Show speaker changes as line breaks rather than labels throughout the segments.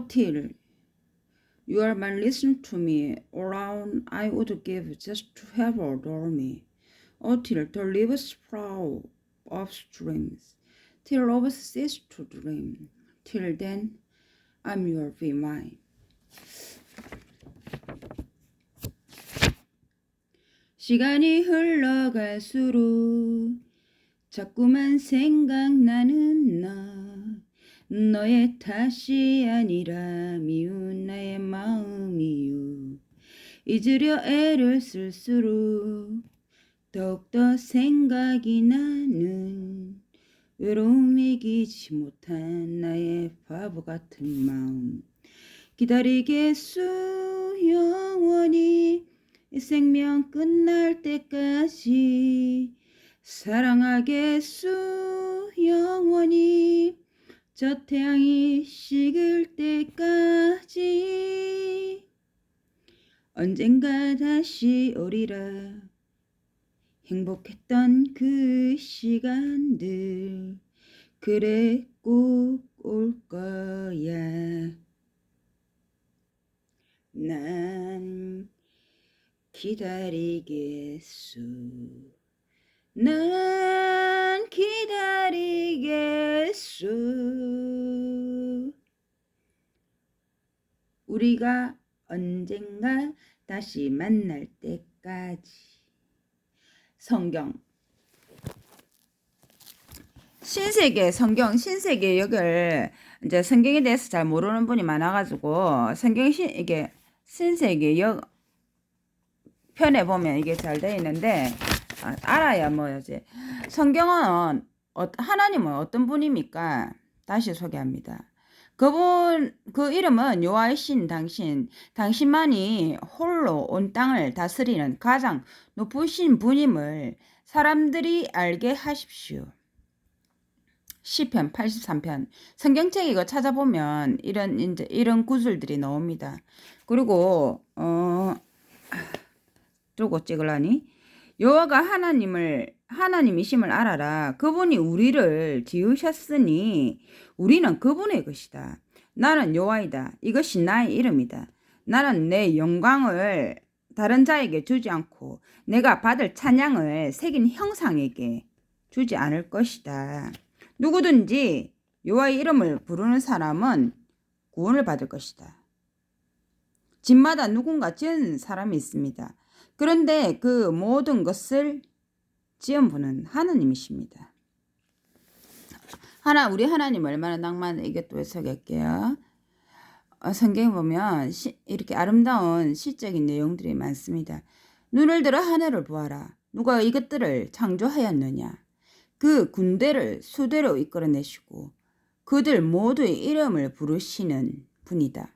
Till you are my listen to me, around I would give just to have adore me. Till the leaves flow of streams, till lovers cease to dream. Till then, I'm your be mine. 시간이 흘러갈수록 자꾸만 생각나는 너의 탓이 아니라 미운 나의 마음이요. 잊으려 애를 쓸수록 더욱더 생각이 나는 외로움 이기지 못한 나의 바보 같은 마음. 기다리겠소 영원히 이 생명 끝날 때까지. 사랑하겠소 영원히 저 태양이 식을 때까지. 언젠가 다시 오리라 행복했던 그 시간들. 그래 꼭 올 거야. 난 기다리겠소. 난 기다리겠소. 우리가 언젠가 다시 만날 때까지. 성경 신세계 성경 신세계 여기를 이제 성경에 대해서 잘 모르는 분이 많아가지고 성경 이게 신세계 역 편에 보면 이게 잘 되어 있는데 알아야 뭐지. 성경은 하나님은 어떤 분입니까? 다시 소개합니다. 그분 그 이름은 여호와이신 당신만이 홀로 온 땅을 다스리는 가장 높으신 분임을 사람들이 알게 하십시오. 시편 83편 성경책 이거 찾아보면 이런 구절들이 나옵니다. 그리고 들고 찍으라니. 여호와가 하나님이심을 알아라. 그분이 우리를 지으셨으니 우리는 그분의 것이다. 나는 여호와이다. 이것이 나의 이름이다. 나는 내 영광을 다른 자에게 주지 않고 내가 받을 찬양을 새긴 형상에게 주지 않을 것이다. 누구든지 여호와의 이름을 부르는 사람은 구원을 받을 것이다. 집마다 누군가 지은 사람이 있습니다. 그런데 그 모든 것을 지은 분은 하나님이십니다. 우리 하나님 얼마나 낭만, 이것도 소개할게요. 성경에 보면 이렇게 아름다운 시적인 내용들이 많습니다. 눈을 들어 하늘을 보아라. 누가 이것들을 창조하였느냐. 그 군대를 수대로 이끌어내시고 그들 모두의 이름을 부르시는 분이다.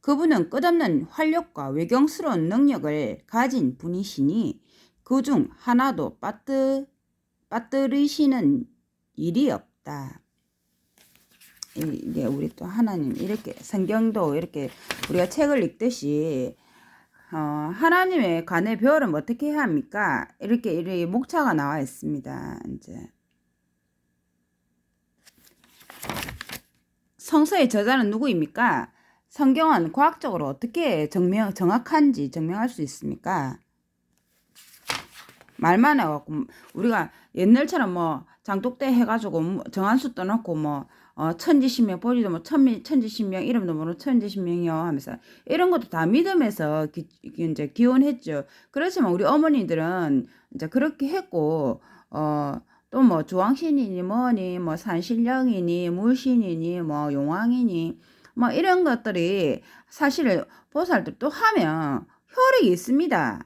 그분은 끝없는 활력과 외경스러운 능력을 가진 분이시니 그중 하나도 빠뜨리시는 일이 없다. 이게 우리 또 하나님 이렇게 성경도 이렇게 우리가 책을 읽듯이 하나님의 관의 배우려면 어떻게 해야 합니까? 이렇게 목차가 나와 있습니다. 이제 성서의 저자는 누구입니까? 성경은 과학적으로 어떻게 정확한지 증명할 수 있습니까? 말만 해갖고 우리가 옛날처럼 뭐 장독대 해가지고 정한수 떠놓고 뭐 천지신명 보리도 뭐 천지신명 이름도 모르는 천지신명이요 하면서 이런 것도 다 믿음에서 이제 기원했죠. 그렇지만 우리 어머니들은 이제 그렇게 했고 또 뭐 주왕신이니 뭐니 뭐 산신령이니 물신이니 뭐 용왕이니 뭐 이런 것들이 사실 보살들 또 하면 효력이 있습니다.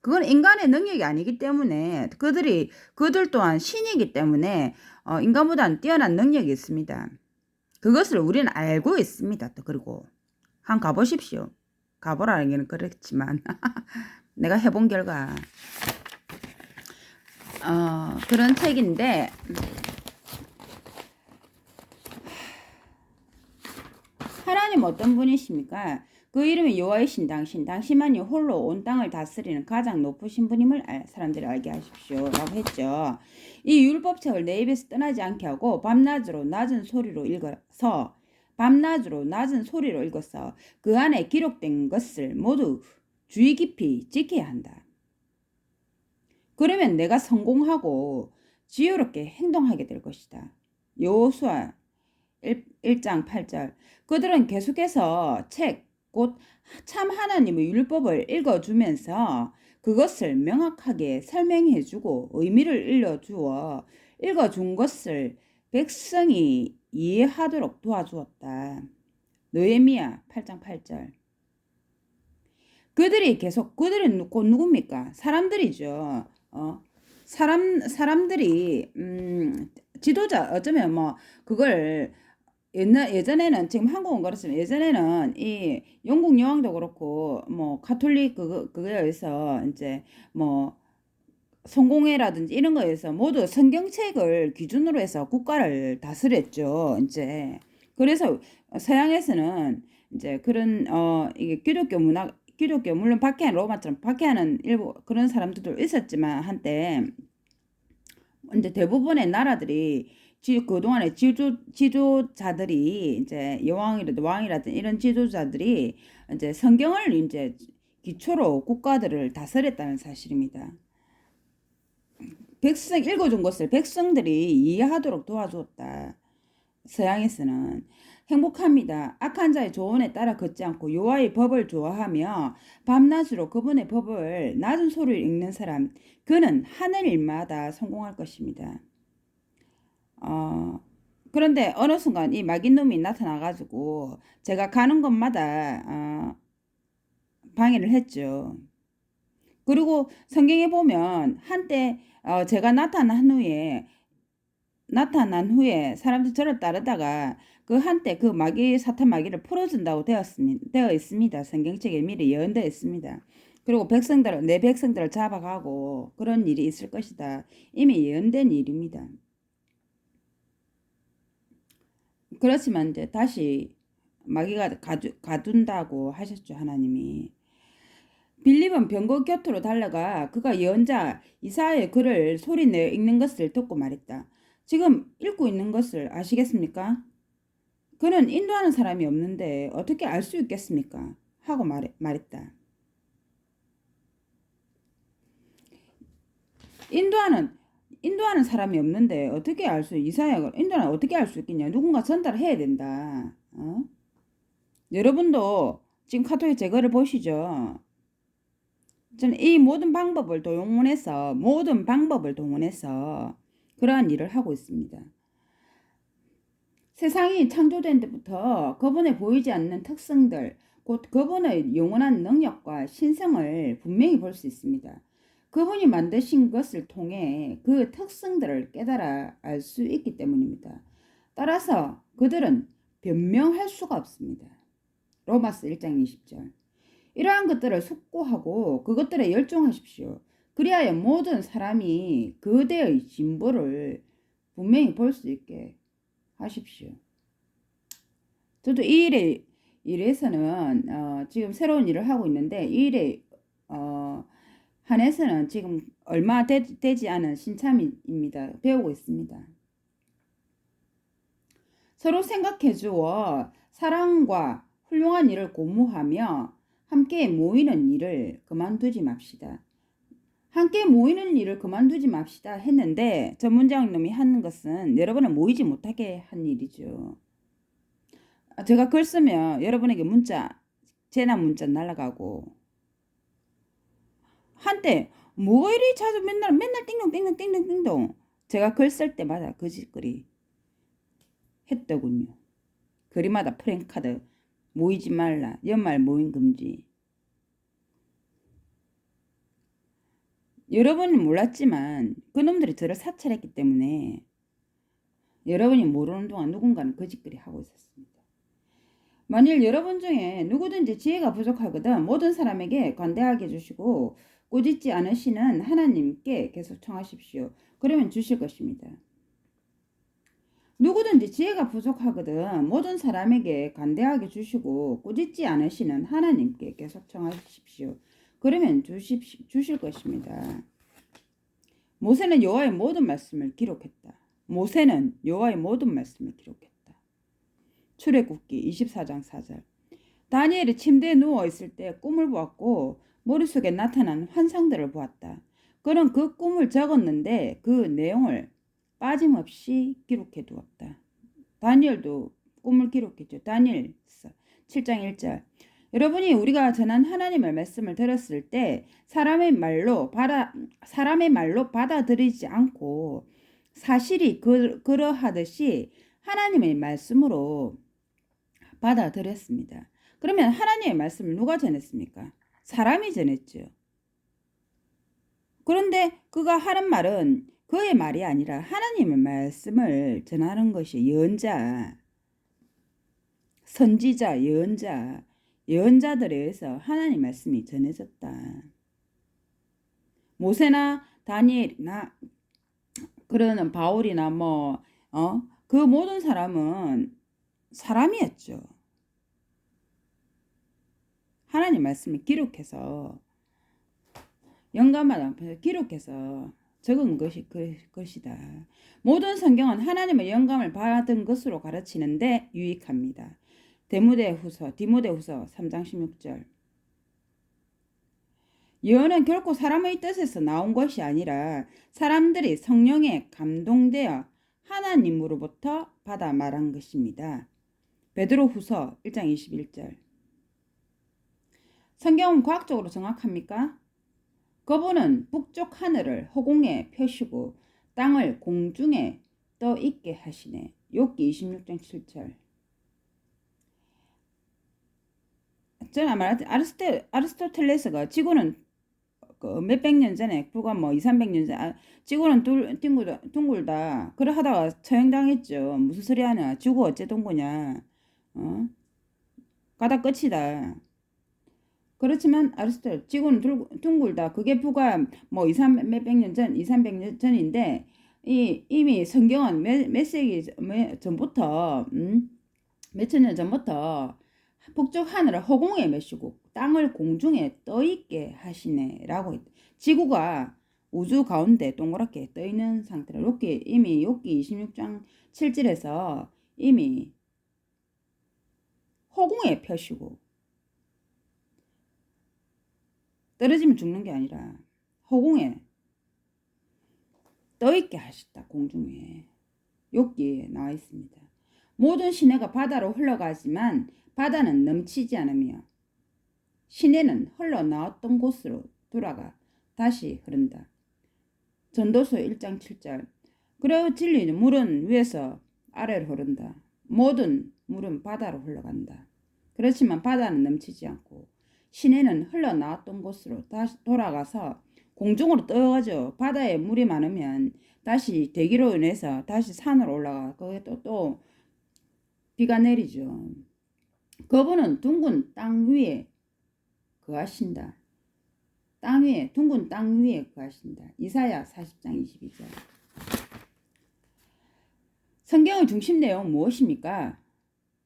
그건 인간의 능력이 아니기 때문에 그들 또한 신이기 때문에 인간보다는 뛰어난 능력이 있습니다. 그것을 우리는 알고 있습니다. 또 그리고 한번 가보십시오. 가보라는 게 그렇지만 내가 해본 결과 그런 책인데 하나님 어떤 분이십니까? 그 이름이 여호와이신 당신만이 홀로 온 땅을 다스리는 가장 높으신 분임을 사람들이 알게 하십시오 라고 했죠. 이 율법책을 내 입에서 떠나지 않게 하고 밤낮으로 낮은 소리로 읽어서 밤낮으로 낮은 소리로 읽어서 그 안에 기록된 것을 모두 주의 깊이 지켜야 한다. 그러면 내가 성공하고 지혜롭게 행동하게 될 것이다. 여호수아 1장 8절. 그들은 계속해서 곧 참 하나님의 율법을 읽어주면서 그것을 명확하게 설명해주고 의미를 읽어준 것을 백성이 이해하도록 도와주었다. 느헤미야 8장 8절. 그들이 곧 누굽니까? 사람들이죠. 사람들이 지도자 어쩌면 뭐 그걸 예전에는 지금 한국은 그렇지만 예전에는 이 영국 여왕도 그렇고 뭐 가톨릭 그거에 의해서 이제 뭐 성공회라든지 이런 거에서 모두 성경책을 기준으로 해서 국가를 다스렸죠. 이제 그래서 서양에서는 이제 그런 이게 기독교 물론 박해한 로마처럼 박해하는 일부 그런 사람들도 있었지만 한때 이제 대부분의 나라들이 그동안에 지도자들이 이제 왕이라든 이런 지도자들이 이제 성경을 이제 기초로 국가들을 다스렸다는 사실입니다. 읽어준 것을 백성들이 이해하도록 도와주었다. 서양에서는 행복합니다. 악한 자의 조언에 따라 걷지 않고 여호와의 법을 좋아하며 밤낮으로 그분의 법을 낮은 소리를 읽는 사람, 그는 하는 일마다 성공할 것입니다. 그런데 어느 순간 이 마귀놈이 나타나가지고 제가 가는 곳마다 방해를 했죠. 그리고 성경에 보면 한때 제가 나타난 후에 사람들이 저를 따르다가 그 한때 그 사탄 마귀를 풀어준다고 되어 있습니다. 성경책에 미리 예언되어 있습니다. 그리고 내 백성들을 잡아가고 그런 일이 있을 것이다. 이미 예언된 일입니다. 그렇지만 이제 다시 마귀가 가둔다고 하셨죠. 하나님이. 빌립은 병거 곁으로 달려가 그가 예언자 이사야의 글을 소리내어 읽는 것을 듣고 말했다. 지금 읽고 있는 것을 아시겠습니까? 그는 인도하는 사람이 없는데 어떻게 알 수 있겠습니까? 하고 말했다. 인도하는 사람이 없는데 어떻게 인도는 어떻게 알 수 있겠냐? 누군가 전달해야 된다. 여러분도 지금 카톡의 제거를 보시죠. 저는 이 모든 방법을 동원해서 그러한 일을 하고 있습니다. 세상이 창조된 때부터 그분의 보이지 않는 특성들, 곧 그분의 영원한 능력과 신성을 분명히 볼 수 있습니다. 그분이 만드신 것을 통해 그 특성들을 깨달아 알 수 있기 때문입니다. 따라서 그들은 변명할 수가 없습니다. 로마서 1장 20절. 이러한 것들을 숙고하고 그것들에 열중하십시오. 그리하여 모든 사람이 그대의 진보를 분명히 볼 수 있게 하십시오. 저도 이 일에서는 지금 새로운 일을 하고 있는데 이 일에 한해서는 지금 얼마 되지 않은 신참입니다. 배우고 있습니다. 서로 생각해 주어 사랑과 훌륭한 일을 고무하며 함께 모이는 일을 그만두지 맙시다. 함께 모이는 일을 그만두지 맙시다 했는데 전문장님이 하는 것은 여러분을 모이지 못하게 한 일이죠. 제가 글 쓰면 여러분에게 재난 문자 날아가고 한때 뭐가 이리 자주 맨날 띵동띵동 제가 글 쓸 때마다 그 짓거리 했더군요. 글이마다 프랭카드 모이지 말라. 연말 모임 금지. 여러분은 몰랐지만 그놈들이 저를 사찰했기 때문에 여러분이 모르는 동안 누군가는 그 짓거리 하고 있었습니다. 만일 여러분 중에 누구든지 지혜가 부족하거든 모든 사람에게 관대하게 주시고 꾸짖지 않으시는 하나님께 계속 청하십시오. 그러면 주실 것입니다. 누구든지 지혜가 부족하거든 모든 사람에게 관대하게 주시고 꾸짖지 않으시는 하나님께 계속 청하십시오. 그러면 주실 것입니다. 모세는 여호와의 모든 말씀을 기록했다. 출애굽기 24장 4절. 다니엘이 침대에 누워있을 때 꿈을 보았고 머릿속에 나타난 환상들을 보았다. 그는 그 꿈을 적었는데 그 내용을 빠짐없이 기록해 두었다. 다니엘도 꿈을 기록했죠. 다니엘서 7장 1절. 여러분이 우리가 전한 하나님의 말씀을 들었을 때 사람의 말로 받아들이지 않고 사실이 그러하듯이 하나님의 말씀으로 받아들였습니다. 그러면 하나님의 말씀을 누가 전했습니까? 사람이 전했죠. 그런데 그가 하는 말은 그의 말이 아니라 하나님의 말씀을 전하는 것이 예언자, 선지자, 예언자들에 의해서 하나님 말씀이 전해졌다. 모세나 다니엘이나 그러는 바울이나 그 모든 사람은 사람이었죠. 하나님 말씀을 기록해서 영감마다 기록해서 적은 것이 것이다. 모든 성경은 하나님의 영감을 받은 것으로 가르치는데 유익합니다. 디모데후서 3장 16절. 예언은 결코 사람의 뜻에서 나온 것이 아니라 사람들이 성령에 감동되어 하나님으로부터 받아 말한 것입니다. 베드로후서 1장 21절. 성경은 과학적으로 정확합니까? 그분은 북쪽 하늘을 허공에 펴시고 땅을 공중에 떠 있게 하시네. 욥기 26장 7절. 저는 아마 아리스토텔레스가 지구는 몇백 년 전에 불과 200~300년 전에 지구는 둥글다 그래 하다가 처형당했죠. 무슨 소리 하냐. 지구 어째 둥그냐. 가다 끝이다. 그렇지만 아리스토텔레스 지구는 둥글다. 그게 불과 200~300년 전인데 이미 성경은 몇 세기 전부터 몇천 년 전부터 북쪽 하늘을 허공에 메시고 땅을 공중에 떠있게 하시네 라고 했다. 지구가 우주 가운데 동그랗게 떠있는 상태로 이미 욥기 26장 7절에서 이미 허공에 펴시고 떨어지면 죽는 게 아니라 허공에 떠있게 하셨다. 공중에. 욥기에 나와 있습니다. 모든 시내가 바다로 흘러가지만 바다는 넘치지 않으며 시내는 흘러나왔던 곳으로 돌아가 다시 흐른다. 전도서 1장 7절. 그리고 진리는 물은 위에서 아래로 흐른다. 모든 물은 바다로 흘러간다. 그렇지만 바다는 넘치지 않고 시내는 흘러나왔던 곳으로 다시 돌아가서 공중으로 떠가죠. 바다에 물이 많으면 다시 대기로 인해서 다시 산으로 올라가. 거기에 또 비가 내리죠. 그분은 둥근 땅 위에 거하신다. 둥근 땅 위에 거하신다. 이사야 40장 22절. 성경의 중심 내용 무엇입니까?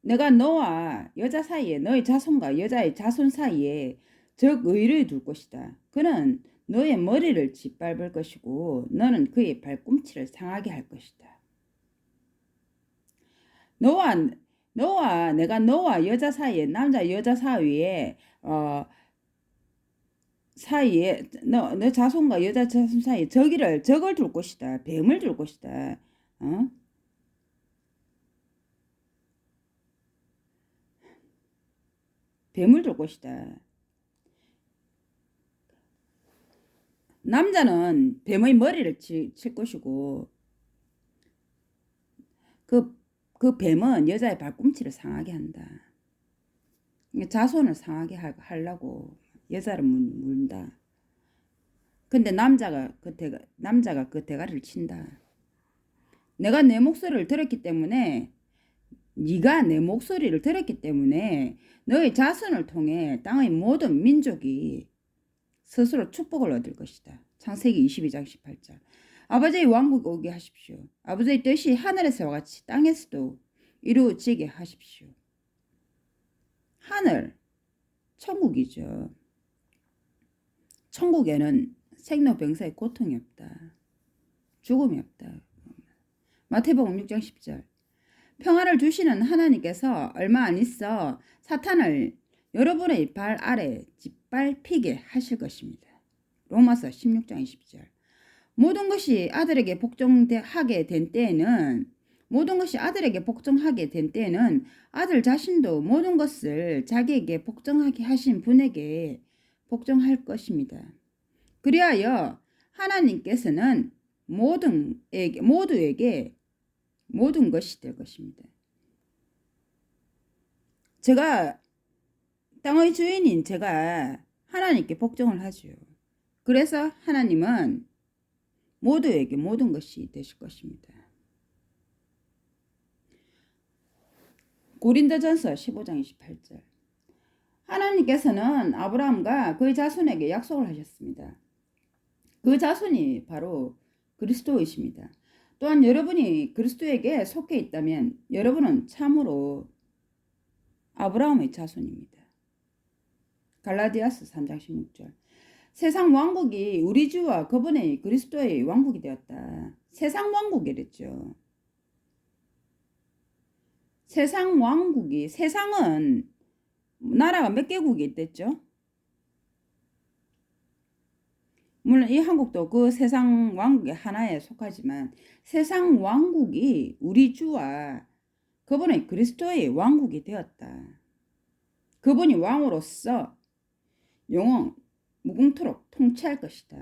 내가 너와 여자 사이에 너의 자손과 여자의 자손 사이에 적의를 둘 것이다. 그는 너의 머리를 짓밟을 것이고 너는 그의 발꿈치를 상하게 할 것이다. 내가 너와 여자 사이에 남자 여자 사이에 너 자손과 여자 자손 사이에 적을 둘 것이다. 뱀을 둘 것이다. 뱀을 둘 것이다. 남자는 뱀의 머리를 칠 것이고 그 뱀은 여자의 발꿈치를 상하게 한다. 자손을 상하게 하려고 여자를 물다. 근데 남자가 그 대가리를 친다. 내가 내 목소리를 들었기 때문에 네가 내 목소리를 들었기 때문에 너의 자손을 통해 땅의 모든 민족이 스스로 축복을 얻을 것이다. 창세기 22장 18절. 아버지의 왕국이 오게 하십시오. 아버지의 뜻이 하늘에서와 같이 땅에서도 이루어지게 하십시오. 하늘, 천국이죠. 천국에는 생로병사의 고통이 없다. 죽음이 없다. 마태복음 6장 10절. 평화를 주시는 하나님께서 얼마 안 있어 사탄을 여러분의 발 아래 짓밟히게 하실 것입니다. 로마서 16장 20절. 모든 것이 아들에게 복종하게 된 때에는 아들 자신도 모든 것을 자기에게 복종하게 하신 분에게 복종할 것입니다. 그리하여 하나님께서는 모두에게 모든 것이 될 것입니다. 제가 땅의 주인인 제가 하나님께 복종을 하죠. 그래서 하나님은 모두에게 모든 것이 되실 것입니다. 고린도전서 15장 28절. 하나님께서는 아브라함과 그의 자손에게 약속을 하셨습니다. 그 자손이 바로 그리스도이십니다. 또한 여러분이 그리스도에게 속해 있다면 여러분은 참으로 아브라함의 자손입니다. 갈라디아서 3장 16절. 세상 왕국이 우리 주와 그분의 그리스도의 왕국이 되었다. 세상 왕국이랬죠. 세상은 나라가 몇 개국이 있댔죠? 물론 이 한국도 그 세상 왕국의 하나에 속하지만 세상 왕국이 우리 주와 그분의 그리스도의 왕국이 되었다. 그분이 왕으로서 영원 무궁토록 통치할 것이다.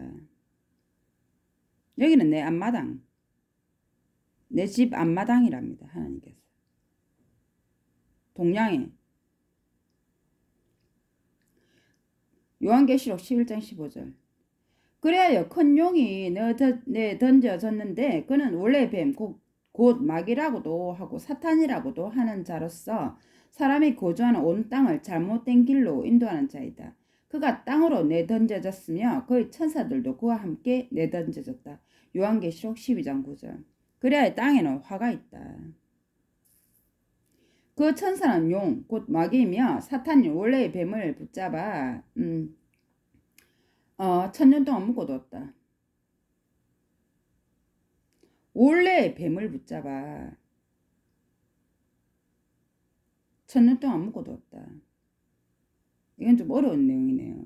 여기는 내 앞마당, 내 집 앞마당이랍니다. 하나님께서. 동양에 요한계시록 11장 15절. 그래야 큰 용이 내 던져졌는데 그는 원래 뱀 곧 마귀라고도 하고 사탄이라고도 하는 자로서 사람이 거주하는 온 땅을 잘못된 길로 인도하는 자이다. 그가 땅으로 내던져졌으며 그의 천사들도 그와 함께 내던져졌다. 요한계시록 12장 9절. 그래야 땅에는 화가 있다. 그 천사는 용, 곧 마귀이며 사탄이 원래의 뱀을 붙잡아 1000년 동안 묶어뒀다. 원래의 뱀을 붙잡아 1000년 동안 묶어뒀다. 이건 좀 어려운 내용이네요.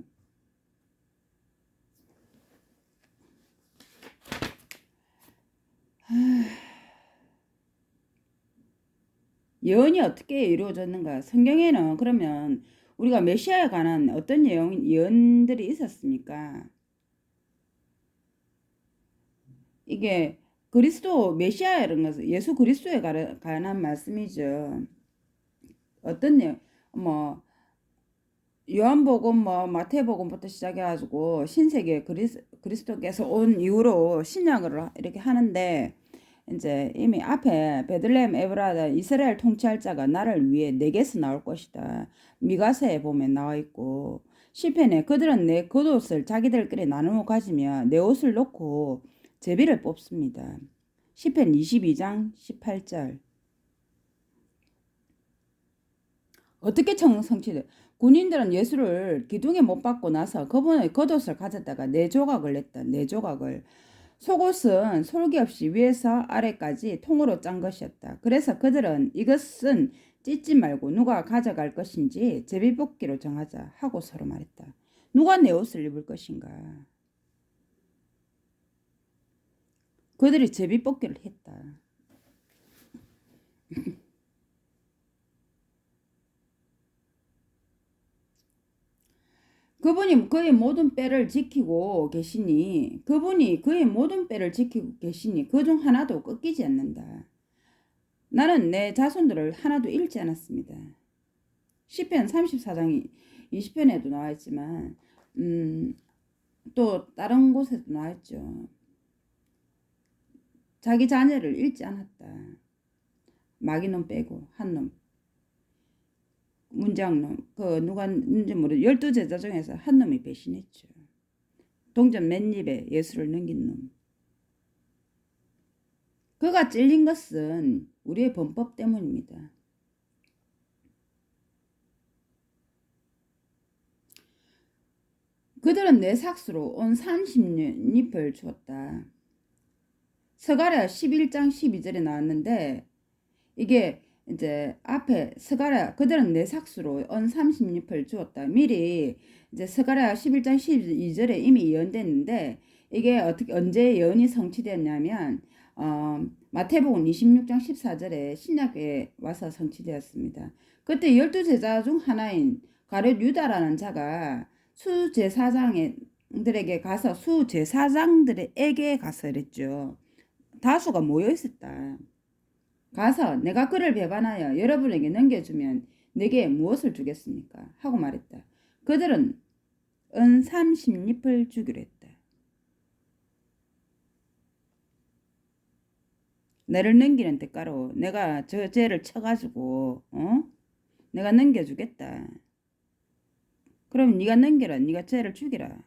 예언이 어떻게 이루어졌는가? 성경에는 그러면 우리가 메시아에 관한 어떤 예언들이 있었습니까? 이게 그리스도 메시아라는 것은 예수 그리스도에 관한 말씀이죠. 어떤 내용? 요한복음 마태복음부터 시작해가지고 신세계 그리스도께서 온 이후로 신약으로 이렇게 하는데 이제 이미 앞에 베들레헴 에브라다 이스라엘 통치할 자가 나를 위해 내게서 나올 것이다. 미가서에 보면 나와 있고 시편에 그들은 내 겉옷을 자기들끼리 나누어 가지며 내 옷을 놓고 제비를 뽑습니다. 시편 22장 18절. 어떻게 성취돼? 군인들은 예수를 기둥에 못 박고 나서 그분의 겉옷을 가졌다가 네 조각을 냈다. 네 조각을. 속옷은 솔기 없이 위에서 아래까지 통으로 짠 것이었다. 그래서 그들은 이것은 찢지 말고 누가 가져갈 것인지 제비뽑기로 정하자 하고 서로 말했다. 누가 내 옷을 입을 것인가? 그들이 제비뽑기를 했다. 그분이 그의 모든 뼈를 지키고 계시니 그분이 그의 모든 뼈를 지키고 계시니 그중 하나도 꺾이지 않는다. 나는 내 자손들을 하나도 잃지 않았습니다. 시편 34장 20편에도 나와 있지만 또 다른 곳에도 나와 있죠. 자기 자녀를 잃지 않았다. 마귀놈 빼고 한 놈. 문장놈, 누가인지 모르 12제자 중에서 한 놈이 배신했죠. 동전 맨입에 예수를 넘긴 놈. 그가 찔린 것은 우리의 범법 때문입니다. 그들은 내 삭수로 온 30잎을 주었다. 서가랴 11장 12절에 나왔는데 이게 이제 앞에 스가랴 그들은 내 삭수로 은 30잎을 주었다. 미리 이제 스가랴 11장 12절에 이미 예언됐는데 이게 어떻게 언제 예언이 성취되었냐면 마태복음 26장 14절에 신약에 와서 성취되었습니다. 그때 12제자 중 하나인 가룟 유다라는 자가 수제사장들에게 가서 수제사장들에게 가서 이랬죠. 다수가 모여 있었다. 가서 내가 그를 배반하여 여러분에게 넘겨주면 내게 무엇을 주겠습니까? 하고 말했다. 그들은 은 30잎을 주기로 했다. 나를 넘기는 대가로 내가 저 죄를 쳐가지고 내가 넘겨주겠다. 그럼 네가 넘겨라. 네가 죄를 죽이라.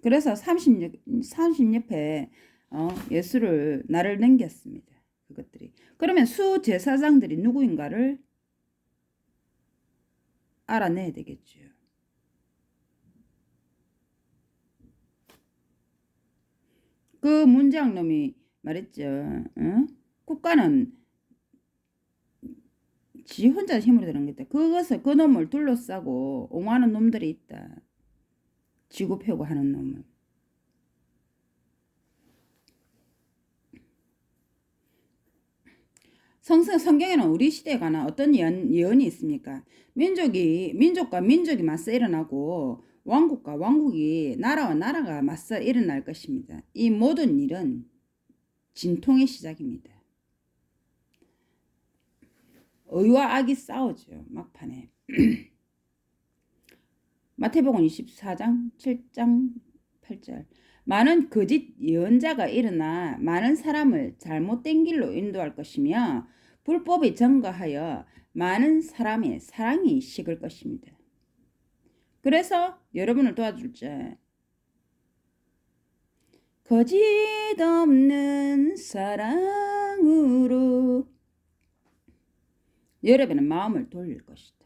그래서 30옆에 예수를 나를 넘겼습니다. 그것들이. 그러면 수제사장들이 누구인가를 알아내야 되겠죠. 그 문장놈이 말했죠. 국가는 지 혼자 힘으로 되는 거다. 그것을 그 놈을 둘러싸고 옹호하는 놈들이 있다. 지구 펴고 하는 놈을. 성경에는 우리 시대에 관한 어떤 예언이 있습니까? 민족과 민족이 맞서 일어나고 왕국과 왕국이 나라와 나라가 맞서 일어날 것입니다. 이 모든 일은 진통의 시작입니다. 의와 악이 싸우죠. 막판에. 마태복음 24장 7장 8절 많은 거짓 예언자가 일어나 많은 사람을 잘못된 길로 인도할 것이며 불법이 증가하여 많은 사람의 사랑이 식을 것입니다. 그래서 여러분을 도와줄 자 거짓 없는 사랑으로 여러분의 마음을 돌릴 것이다.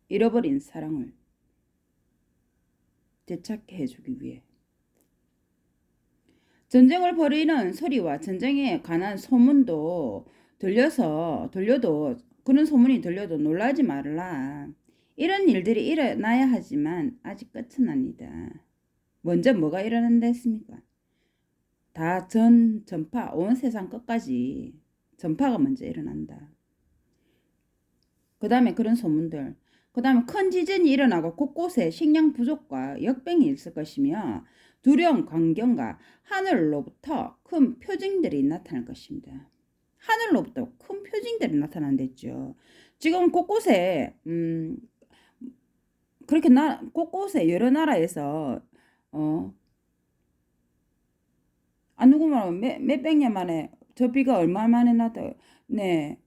잃어버린 사랑을 되찾게 해주기 위해 전쟁을 벌이는 소리와 전쟁에 관한 소문도 들려도 그런 소문이 들려도 놀라지 말라. 이런 일들이 일어나야 하지만 아직 끝은 아니다. 먼저 뭐가 일어난다 했습니까? 다 전파 온 세상 끝까지 전파가 먼저 일어난다. 그 다음에 그런 소문들 그 다음에 큰 지진이 일어나고 곳곳에 식량 부족과 역병이 있을 것이며 두려움, 광경과 하늘로부터 큰 표징들이 나타날 것입니다. 하늘로부터 큰 표징들이 나타난댔죠. 지금 곳곳에 그렇게 곳곳에 여러 나라에서 누구 말하면 몇백 년 만에 저 비가 얼마 만에 나다 네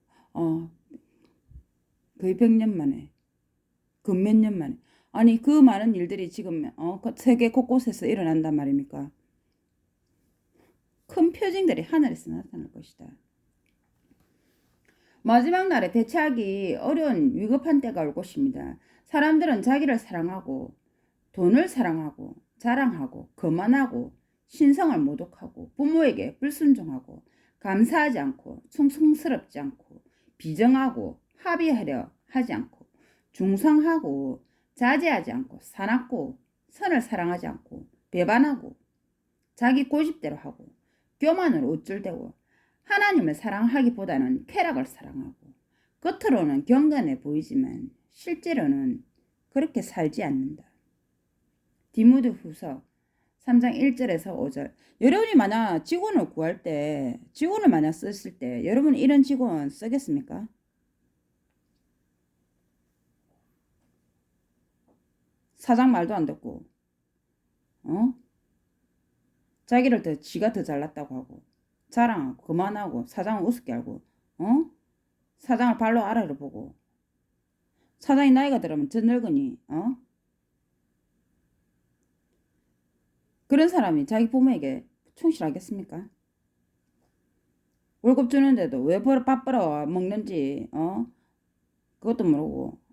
거의 100년 만에 그 몇 년 만에 아니 그 많은 일들이 지금 세계 곳곳에서 일어난단 말입니까? 큰 표징들이 하늘에서 나타날 것이다. 마지막 날에 대체하기 어려운 위급한 때가 올 것입니다. 사람들은 자기를 사랑하고 돈을 사랑하고 자랑하고 거만하고 신성을 모독하고 부모에게 불순종하고 감사하지 않고 충성스럽지 않고 비정하고 합의하려 하지 않고 중성하고 자제하지 않고 사납고 선을 사랑하지 않고 배반하고 자기 고집대로 하고 교만으로 우쭐대고 하나님을 사랑하기보다는 쾌락을 사랑하고 겉으로는 경건해 보이지만 실제로는 그렇게 살지 않는다. 디모데 후서 3장 1절에서 5절 여러분이 만약 직원을 구할 때 직원을 만약 쓰실 때 여러분이 이런 직원 쓰겠습니까? 사장 말도 안 듣고 자기를 지가 더 잘났다고 하고 자랑하고 그만하고 사장을 우습게 알고 사장을 발로 아래로 보고 사장이 나이가 들으면 저 늙으니 그런 사람이 자기 부모에게 충실하겠습니까? 월급 주는데도 왜 밥 벌어 먹는지 그것도 모르고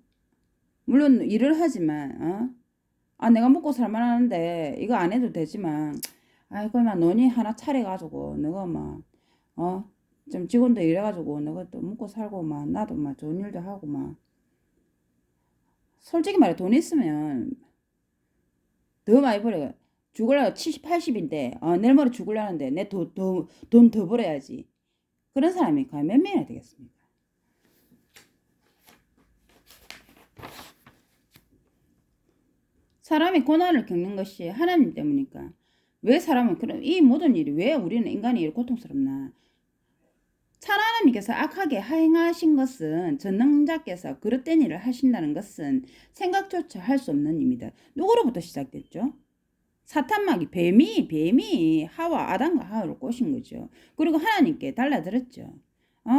물론 일을 하지만 내가 먹고 살만하는데 이거 안 해도 되지만 그러면 너니 하나 차려가지고 너가 좀 직원도 일해가지고 너가 또 먹고 살고 나도 좋은 일도 하고 솔직히 말해 돈 있으면 더 많이 벌어요. 죽을라 70, 80인데 내일 모레 죽을라는데 내 돈 더 벌어야지. 그런 사람이 과연 몇 명이나 되겠습니까? 사람이 고난을 겪는 것이 하나님 때문이니까. 왜 사람은 그런 이 모든 일이 왜 우리는 인간이 이렇게 고통스럽나? 하나님께서 악하게 행하신 것은 전능자께서 그릇된 일을 하신다는 것은 생각조차 할 수 없는 일입니다. 누구로부터 시작됐죠? 사탄마귀 뱀이 아담과 하와를 꼬신 거죠. 그리고 하나님께 달라들었죠.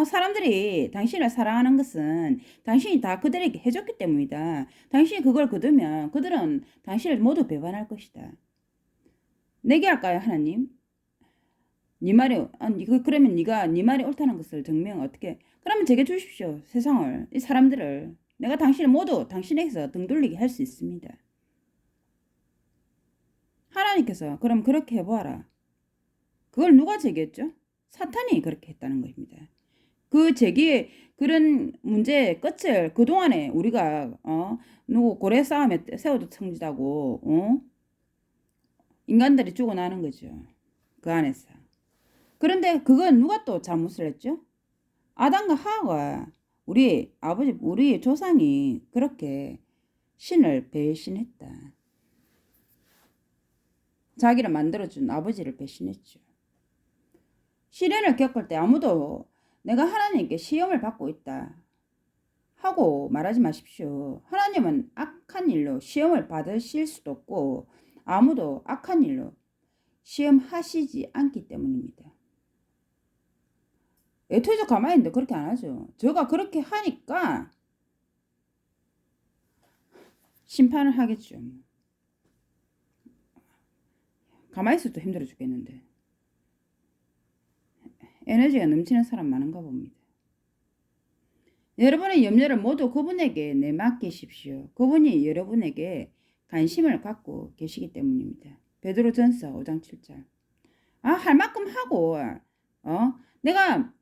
사람들이 당신을 사랑하는 것은 당신이 다 그들에게 해줬기 때문이다. 당신이 그걸 거두면 그들은 당신을 모두 배반할 것이다. 내게 할까요, 하나님? 네 말이 그러면 네가 네 말이 옳다는 것을 증명 어떻게? 그러면 제게 주십시오. 세상을 이 사람들을 내가 당신을 모두 당신에게서 등 돌리게 할 수 있습니다. 하나님께서 그럼 그렇게 해보아라. 그걸 누가 제기했죠? 사탄이 그렇게 했다는 것입니다. 그 제기의 그런 문제의 끝을 그동안에 우리가 누구 고래 싸움에 새우도 성지다고 인간들이 죽어나는 거죠. 그 안에서. 그런데 그건 누가 또 잘못을 했죠? 아담과 하와가 우리 아버지 우리 조상이 그렇게 신을 배신했다. 자기를 만들어준 아버지를 배신했죠. 시련을 겪을 때 아무도 내가 하나님께 시험을 받고 있다 하고 말하지 마십시오. 하나님은 악한 일로 시험을 받으실 수도 없고 아무도 악한 일로 시험하시지 않기 때문입니다. 애초에 가만히 있는데 그렇게 안 하죠. 저가 그렇게 하니까 심판을 하겠죠. 가만히 있어도 힘들어 죽겠는데. 에너지가 넘치는 사람 많은가 봅니다. 여러분의 염려를 모두 그분에게 내맡기십시오. 그분이 여러분에게 관심을 갖고 계시기 때문입니다. 베드로전서 5장 7절. 할 만큼 하고 내가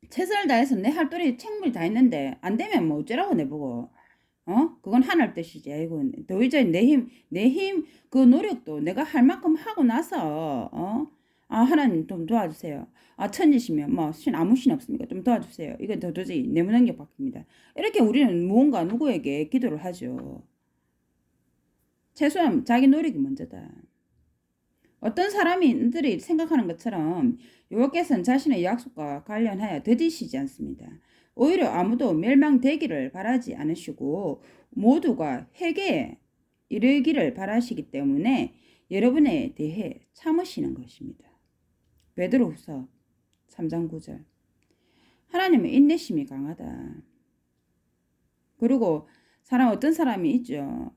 최선을 다해서 내 할 도리 책무를 다 했는데 안 되면 뭐 어쩌라고 내보고 그건 하늘 뜻이지. 아이고 도저히 내 힘 그 노력도 내가 할 만큼 하고 나서 하나님 좀 도와주세요. 천지시면 신 아무 신 없습니까? 좀 도와주세요. 이건 도저히 내 무능력 밖입니다. 이렇게 우리는 무언가 누구에게 기도를 하죠. 최소한 자기 노력이 먼저다. 어떤 사람들이 생각하는 것처럼 여호와께서는 자신의 약속과 관련하여 더디시지 않습니다. 오히려 아무도 멸망되기를 바라지 않으시고 모두가 회개에 이르기를 바라시기 때문에 여러분에 대해 참으시는 것입니다. 베드로후서 3장 9절. 하나님은 인내심이 강하다. 그리고 어떤 사람이 있죠.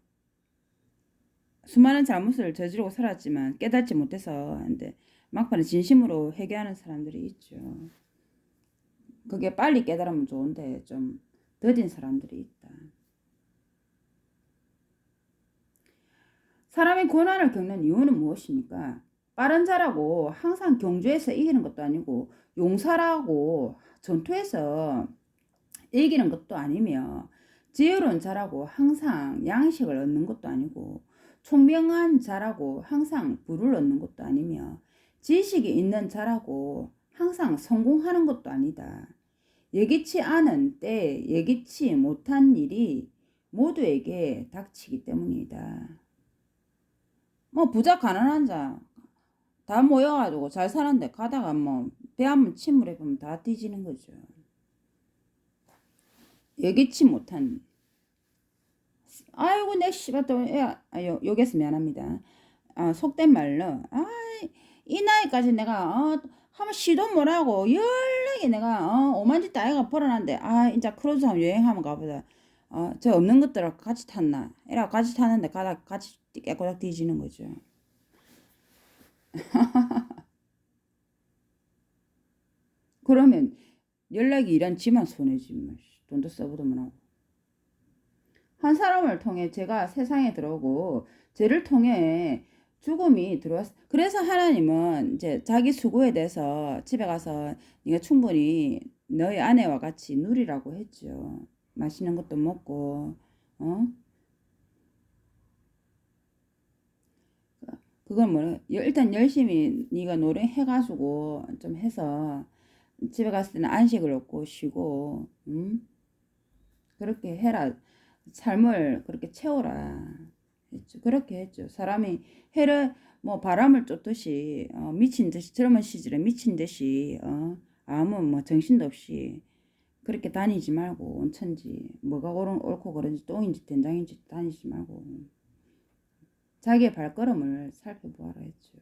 수많은 잘못을 저지르고 살았지만 깨닫지 못해서 근데 막판에 진심으로 회개하는 사람들이 있죠. 그게 빨리 깨달으면 좋은데 좀 더딘 사람들이 있다. 사람이 고난을 겪는 이유는 무엇입니까? 빠른 자라고 항상 경주에서 이기는 것도 아니고 용사라고 전투에서 이기는 것도 아니며 지혜로운 자라고 항상 양식을 얻는 것도 아니고 총명한 자라고 항상 부를 얻는 것도 아니며 지식이 있는 자라고 항상 성공하는 것도 아니다. 예기치 않은 때에 예기치 못한 일이 모두에게 닥치기 때문이다. 부자 가난한 자 다 모여가지고 잘 사는데 가다가 배 한번 침몰해보면 다 뒤지는 거죠. 예기치 못한 아이고 내 씨발 또 여기서 미안합니다. 속된 말로 이 나이까지 내가 한번 시도 못하고 연락이 내가 오만짓 아이가 벌어놨는데 이제 크루즈 한번 여행하면 가보자. 저 없는 것들하고 같이 탔나 이라고 같이 타는데 가다 같이 깨꼬닥 뒤지는 거죠. 그러면 연락이 일한 지만 손해지 돈도 써보도 못하고. 한 사람을 통해 죄가 세상에 들어오고 죄를 통해 죽음이 들어왔어. 그래서 하나님은 이제 자기 수고에 대해서 집에 가서 네가 충분히 너희 아내와 같이 누리라고 했죠. 맛있는 것도 먹고, 어? 그건 뭐래? 일단 열심히 네가 노력해가지고 좀 해서 집에 갔을 때는 안식을 얻고 쉬고, 그렇게 해라. 삶을 그렇게 채워라. 했죠. 그렇게 했죠. 사람이 해를 뭐 바람을 쫓듯이 미친 듯이 젊은 시절에 미친 듯이 아무 뭐 정신도 없이 그렇게 다니지 말고 온천지 뭐가 옳고 그른지 똥인지 된장인지 다니지 말고 자기의 발걸음을 살펴보아라 했죠.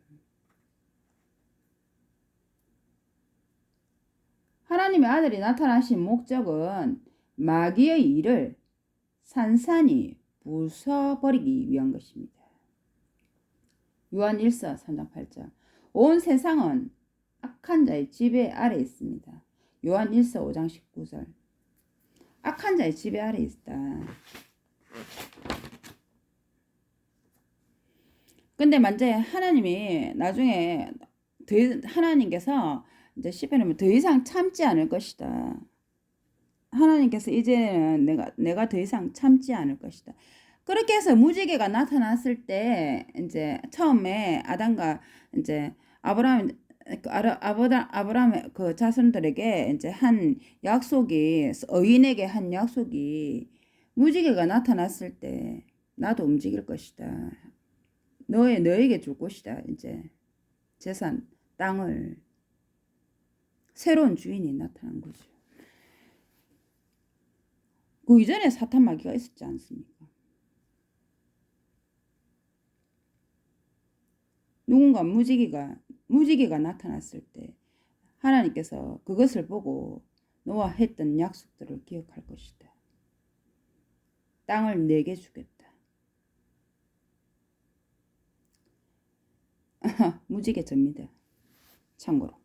하나님의 아들이 나타나신 목적은 마귀의 일을 산산이 부숴버리기 위한 것입니다. 요한 1서 3장 8절. 온 세상은 악한 자의 지배 아래 있습니다. 요한 1서 5장 19절. 악한 자의 지배 아래 있다. 근데 만약에 하나님이 나중에 하나님께서 이제 시편에 더 이상 참지 않을 것이다. 하나님께서 이제는 내가 더 이상 참지 않을 것이다. 그렇게 해서 무지개가 나타났을 때 이제 처음에 아담과 이제 아브라함의 그 자손들에게 이제 한 약속이 의인에게 한 약속이 무지개가 나타났을 때 나도 움직일 것이다. 너에게 줄 것이다. 이제 재산 땅을 새로운 주인이 나타난 거죠. 그 이전에 사탄 마귀가 있었지 않습니까? 누군가 무지개가 나타났을 때 하나님께서 그것을 보고 너와 했던 약속들을 기억할 것이다. 땅을 내게 주겠다. 무지개 접니다. 참고로.